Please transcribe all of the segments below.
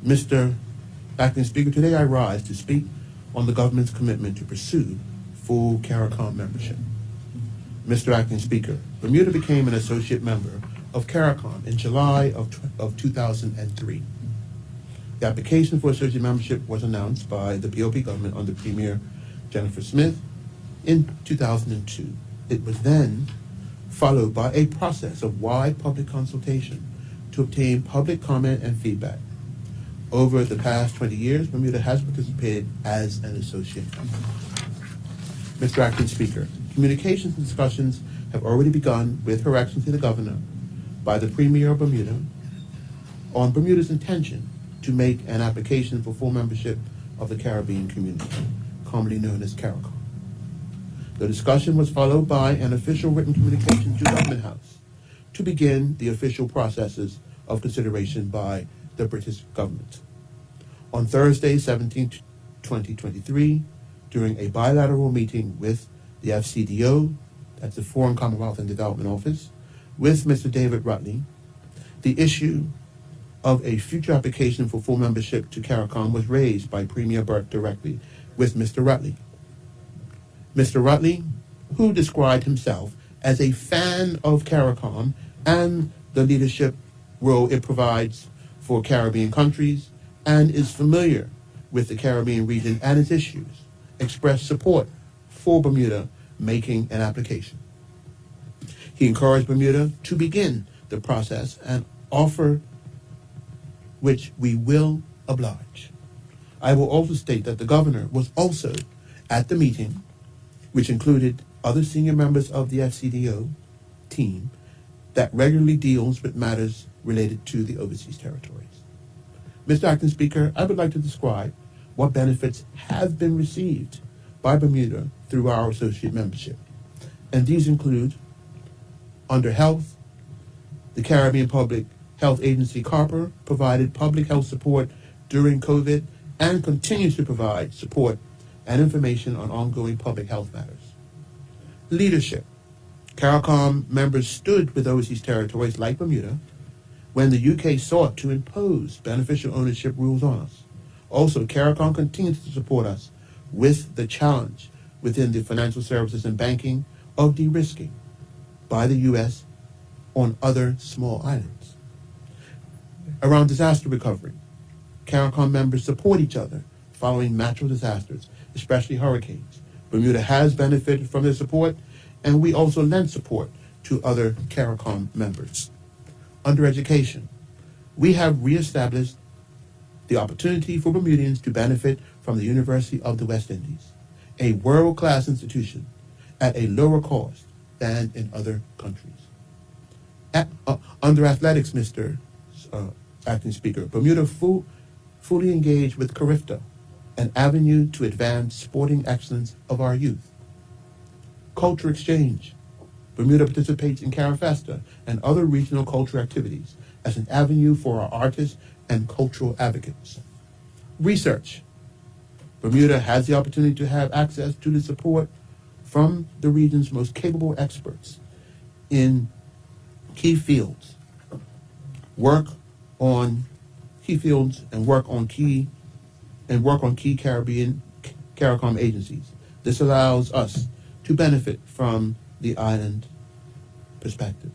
Mr. Acting Speaker, today I rise to speak on the government's commitment to pursue full Caricom membership. Mr. Acting Speaker, Bermuda became an associate member of Caricom in July of 2003. The application for associate membership was announced by the POP government under Premier Jennifer Smith in 2002. It was then followed by a process of wide public consultation to obtain public comment and feedback. Over the past 20 years, Bermuda has participated as an associate member. Mr. Acting Speaker, communications and discussions have already begun with Her Excellency the Governor by the Premier of Bermuda on Bermuda's intention to make an application for full membership of the Caribbean community, commonly known as Caricom. The discussion was followed by an official written communication to Government House to begin the official processes of consideration by the British government. On Thursday, 17, 2023, during a bilateral meeting with the FCDO, that's the Foreign Commonwealth and Development Office, with Mr. David Rutley, the issue of a future application for full membership to Caricom was raised by Premier Burke directly with Mr. Rutley. Mr. Rutley, who described himself as a fan of Caricom and the leadership role it provides for Caribbean countries and is familiar with the Caribbean region and its issues, expressed support for Bermuda making an application. He encouraged Bermuda to begin the process and offer which we will oblige. I will also state that the governor was also at the meeting, which included other senior members of the FCDO team that regularly deals with matters related to the overseas territories. Mr. Acting Speaker, I would like to describe what benefits have been received by Bermuda through our associate membership. And these include, under health, the Caribbean Public Health Agency, CARPA, provided public health support during COVID and continues to provide support and information on ongoing public health matters. Leadership. Caricom members stood with overseas territories like Bermuda when the UK sought to impose beneficial ownership rules on us. Also, Caricom continues to support us with the challenge within the financial services and banking of de-risking by the U.S. on other small islands. Around disaster recovery, Caricom members support each other following natural disasters, especially hurricanes. Bermuda has benefited from their support, and we also lend support to other Caricom members. Under education, we have reestablished the opportunity for Bermudians to benefit from the University of the West Indies, a world-class institution at a lower cost than in other countries. Under athletics, Mr. Acting Speaker, Bermuda fully engaged with CARIFTA, an avenue to advance sporting excellence of our youth. Culture exchange. Bermuda participates in Carifesta and other regional culture activities as an avenue for our artists and cultural advocates. Research. Bermuda has the opportunity to have access to the support from the region's most capable experts in key fields, work on key Caribbean Caricom agencies. This allows us to benefit from the island perspective.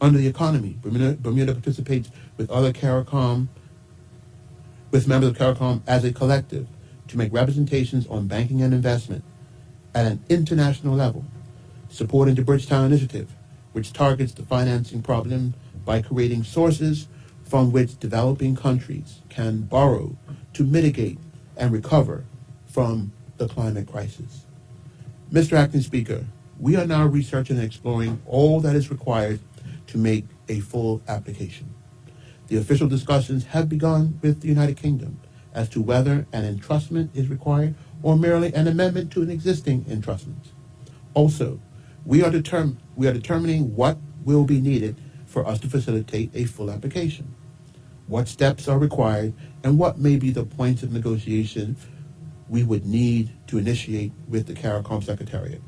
Under the economy, Bermuda participates with other Caricom, with members of Caricom as a collective to make representations on banking and investment at an international level, supporting the Bridgetown Initiative, which targets the financing problem by creating sources from which developing countries can borrow to mitigate and recover from the climate crisis. Mr. Acting Speaker, we are now researching and exploring all that is required to make a full application. The official discussions have begun with the United Kingdom as to whether an entrustment is required or merely an amendment to an existing entrustment. Also, we are determining what will be needed for us to facilitate a full application, what steps are required, and what may be the points of negotiation we would need to initiate with the Caricom Secretariat.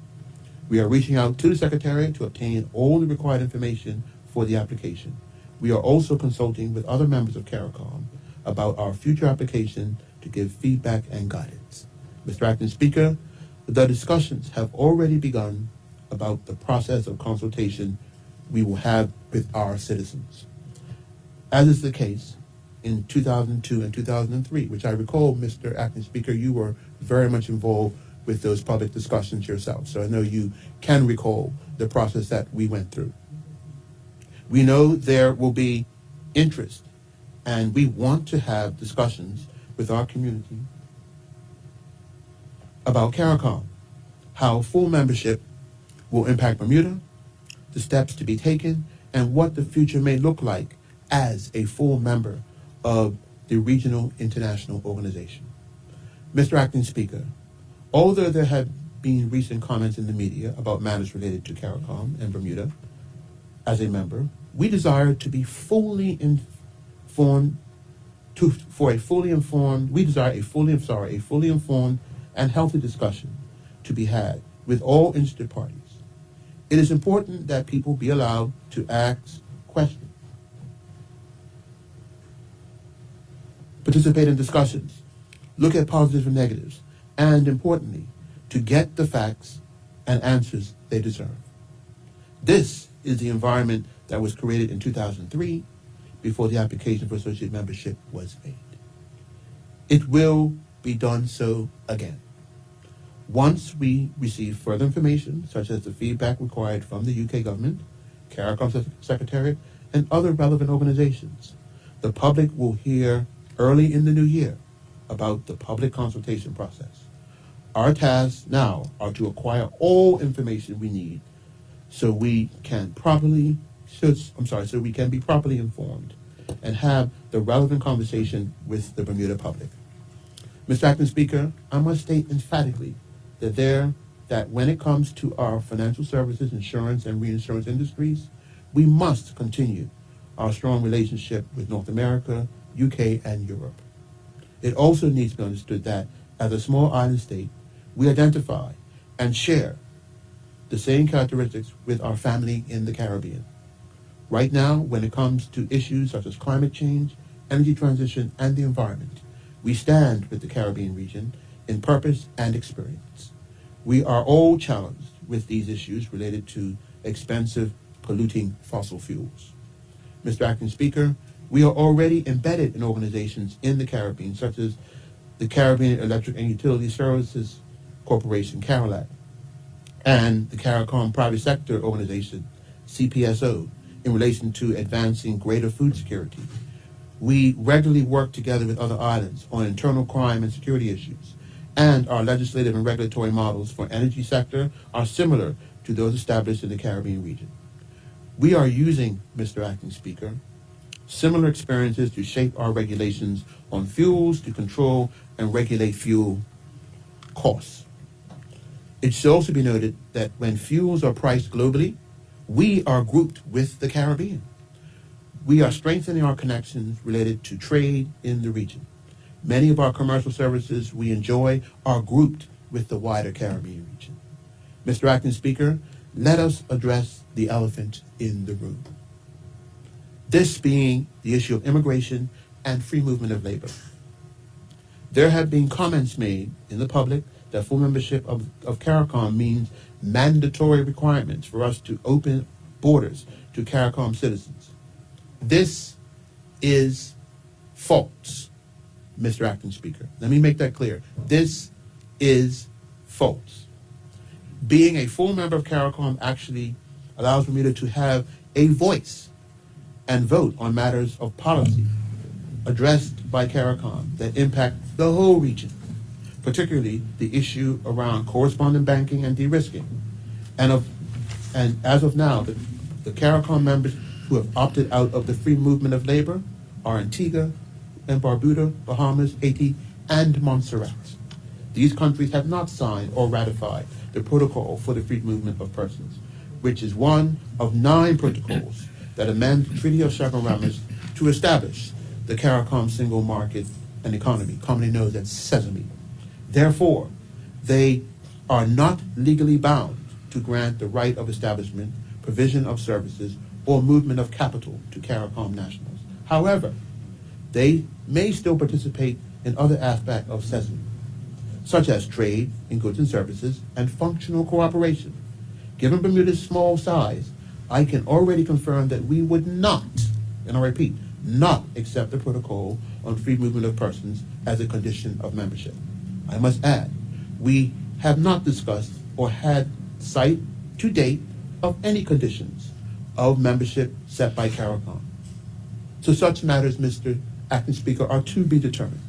We are reaching out to the Secretariat to obtain all the required information for the application. We are also consulting with other members of Caricom about our future application to give feedback and guidance. Mr. Acting Speaker, the discussions have already begun about the process of consultation we will have with our citizens. As is the case in 2002 and 2003, which I recall, Mr. Acting Speaker, you were very much involved with those public discussions yourself, so I know you can recall the process that we went through. We know there will be interest, and we want to have discussions with our community about Caricom, how full membership will impact Bermuda, the steps to be taken, and what the future may look like as a full member of the regional international organization. Mr. Acting Speaker, although there have been recent comments in the media about matters related to Caricom and Bermuda as a member, we desire to be fully informed, a fully informed and healthy discussion to be had with all interested parties. It is important that people be allowed to ask questions, participate in discussions, look at positives and negatives, and importantly, to get the facts and answers they deserve. This is the environment that was created in 2003 before the application for associate membership was made. It will be done so again. Once we receive further information, such as the feedback required from the UK government, Caricom Secretariat, and other relevant organizations, the public will hear early in the new year about the public consultation process. Our tasks now are to acquire all information we need so we can be properly informed and have the relevant conversation with the Bermuda public. Mr. Acting Speaker, I must state emphatically that when it comes to our financial services, insurance, and reinsurance industries, we must continue our strong relationship with North America, UK, and Europe. It also needs to be understood that, as a small island state, we identify and share the same characteristics with our family in the Caribbean. Right now, when it comes to issues such as climate change, energy transition, and the environment, we stand with the Caribbean region in purpose and experience. We are all challenged with these issues related to expensive, polluting fossil fuels. Mr. Acting Speaker, we are already embedded in organizations in the Caribbean, such as the Caribbean Electric and Utility Services Corporation, CARELAC, and the Caricom Private Sector Organization, CPSO, in relation to advancing greater food security. We regularly work together with other islands on internal crime and security issues, and our legislative and regulatory models for energy sector are similar to those established in the Caribbean region. We are using, Mr. Acting Speaker, similar experiences to shape our regulations on fuels to control and regulate fuel costs. It should also be noted that when fuels are priced globally, we are grouped with the Caribbean. We are strengthening our connections related to trade in the region. Many of our commercial services we enjoy are grouped with the wider Caribbean region. Mr. Acting Speaker, let us address the elephant in the room. This being the issue of immigration and free movement of labor. There have been comments made in the public that full membership of Caricom means mandatory requirements for us to open borders to Caricom citizens. This is false, Mr. Acting Speaker. Let me make that clear. This is false. Being a full member of Caricom actually allows Bermuda to have a voice and vote on matters of policy addressed by Caricom that impact the whole region, particularly the issue around correspondent banking and de-risking. And as of now, the Caricom members who have opted out of the free movement of labor are Antigua and Barbuda, Bahamas, Haiti, and Montserrat. These countries have not signed or ratified the Protocol for the Free Movement of Persons, which is one of 9 protocols that amend the Treaty of Chevron Ramos to establish the Caricom single market and economy, commonly known as SESAME. Therefore, they are not legally bound to grant the right of establishment, provision of services, or movement of capital to Caricom nationals. However, they may still participate in other aspects of SESM, such as trade in goods and services and functional cooperation. Given Bermuda's small size, I can already confirm that we would not, and I repeat, not accept the protocol on free movement of persons as a condition of membership. I must add, we have not discussed or had sight to date of any conditions of membership set by Caricom. So such matters, Mr. Acting Speaker, are to be determined.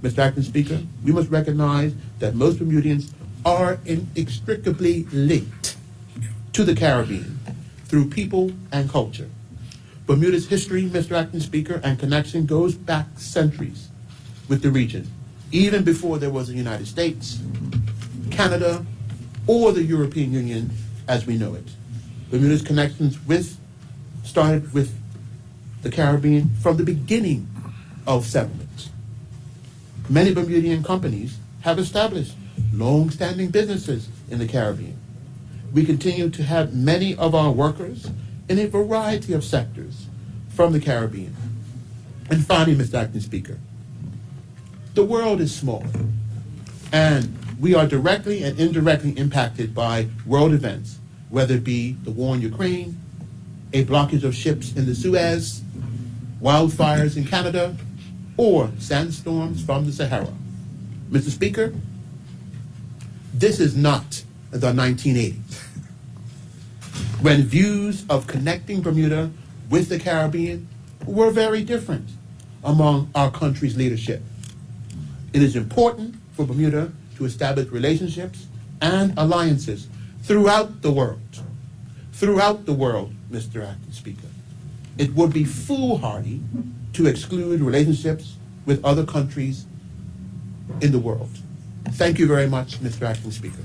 Mr. Acting Speaker, we must recognize that most Bermudians are inextricably linked to the Caribbean through people and culture. Bermuda's history, Mr. Acting Speaker, and connection goes back centuries with the region, even before there was a United States, Canada, or the European Union as we know it. Bermuda's connections started with the Caribbean from the beginning of settlement. Many Bermudian companies have established long-standing businesses in the Caribbean. We continue to have many of our workers in a variety of sectors from the Caribbean. And finally, Mr. Acting Speaker, the world is small, and we are directly and indirectly impacted by world events, whether it be the war in Ukraine, a blockage of ships in the Suez, wildfires in Canada, or sandstorms from the Sahara. Mr. Speaker, this is not the 1980s, when views of connecting Bermuda with the Caribbean were very different among our country's leadership. It is important for Bermuda to establish relationships and alliances throughout the world. Throughout the world, Mr. Acting Speaker. It would be foolhardy to exclude relationships with other countries in the world. Thank you very much, Mr. Acting Speaker.